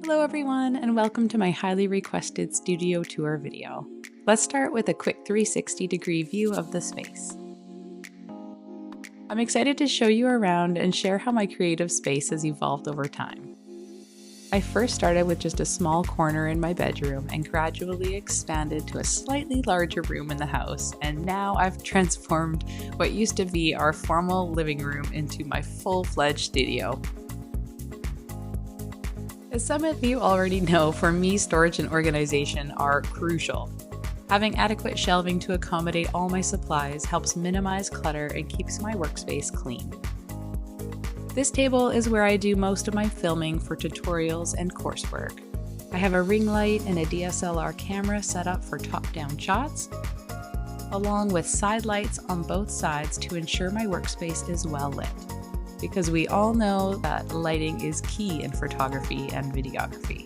Hello everyone, and welcome to my highly requested studio tour video. Let's start with a quick 360-degree view of the space. I'm excited to show you around and share how my creative space has evolved over time. I first started with just a small corner in my bedroom and gradually expanded to a slightly larger room in the house, and now I've transformed what used to be our formal living room into my full-fledged studio. As some of you already know, for me, storage and organization are crucial. Having adequate shelving to accommodate all my supplies helps minimize clutter and keeps my workspace clean. This table is where I do most of my filming for tutorials and coursework. I have a ring light and a DSLR camera set up for top-down shots, along with side lights on both sides to ensure my workspace is well lit. Because we all know that lighting is key in photography and videography.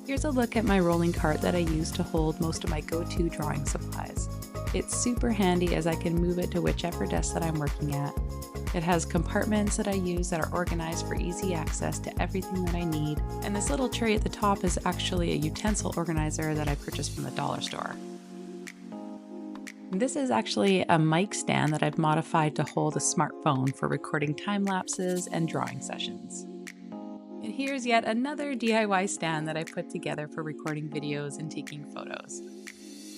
Here's a look at my rolling cart that I use to hold most of my go-to drawing supplies. It's super handy as I can move it to whichever desk that I'm working at. It has compartments that I use that are organized for easy access to everything that I need, and this little tray at the top is actually a utensil organizer that I purchased from the dollar store. This is actually a mic stand that I've modified to hold a smartphone for recording time lapses and drawing sessions. And here's yet another DIY stand that I put together for recording videos and taking photos.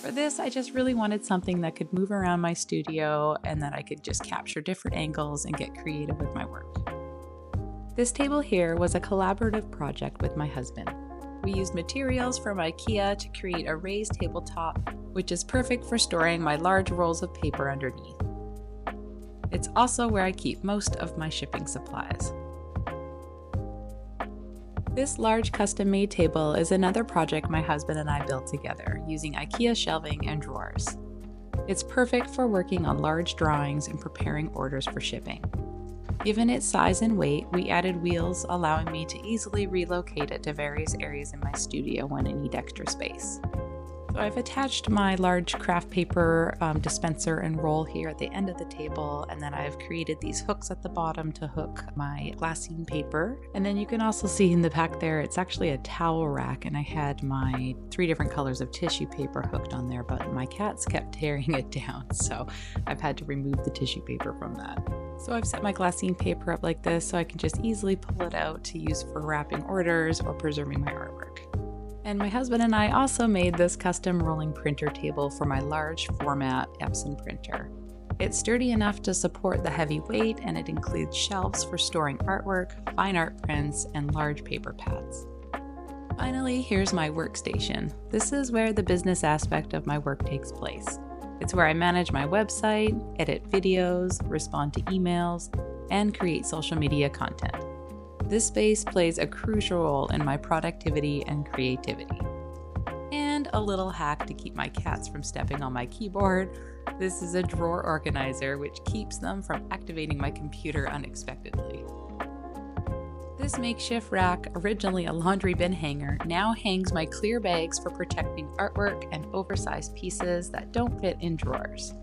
For this, I just really wanted something that could move around my studio and that I could just capture different angles and get creative with my work. This table here was a collaborative project with my husband. We used materials from IKEA to create a raised tabletop, which is perfect for storing my large rolls of paper underneath. It's also where I keep most of my shipping supplies. This large custom-made table is another project my husband and I built together using IKEA shelving and drawers. It's perfect for working on large drawings and preparing orders for shipping. Given its size and weight, we added wheels, allowing me to easily relocate it to various areas in my studio when I need extra space. So I've attached my large craft paper dispenser and roll here at the end of the table, and then I've created these hooks at the bottom to hook my glassine paper. And then you can also see in the back there, it's actually a towel rack, and I had my 3 different colors of tissue paper hooked on there, but my cats kept tearing it down, so I've had to remove the tissue paper from that. So I've set my glassine paper up like this so I can just easily pull it out to use for wrapping orders or preserving my artwork. And my husband and I also made this custom rolling printer table for my large format Epson printer. It's sturdy enough to support the heavy weight, and it includes shelves for storing artwork, fine art prints, and large paper pads. Finally, here's my workstation. This is where the business aspect of my work takes place. It's where I manage my website, edit videos, respond to emails, and create social media content. This space plays a crucial role in my productivity and creativity. And a little hack to keep my cats from stepping on my keyboard. This is a drawer organizer which keeps them from activating my computer unexpectedly. This makeshift rack, originally a laundry bin hanger, now hangs my clear bags for protecting artwork and oversized pieces that don't fit in drawers.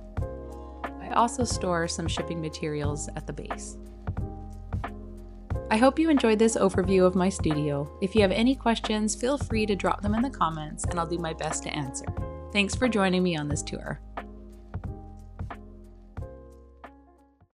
I also store some shipping materials at the base. I hope you enjoyed this overview of my studio. If you have any questions, feel free to drop them in the comments and I'll do my best to answer. Thanks for joining me on this tour.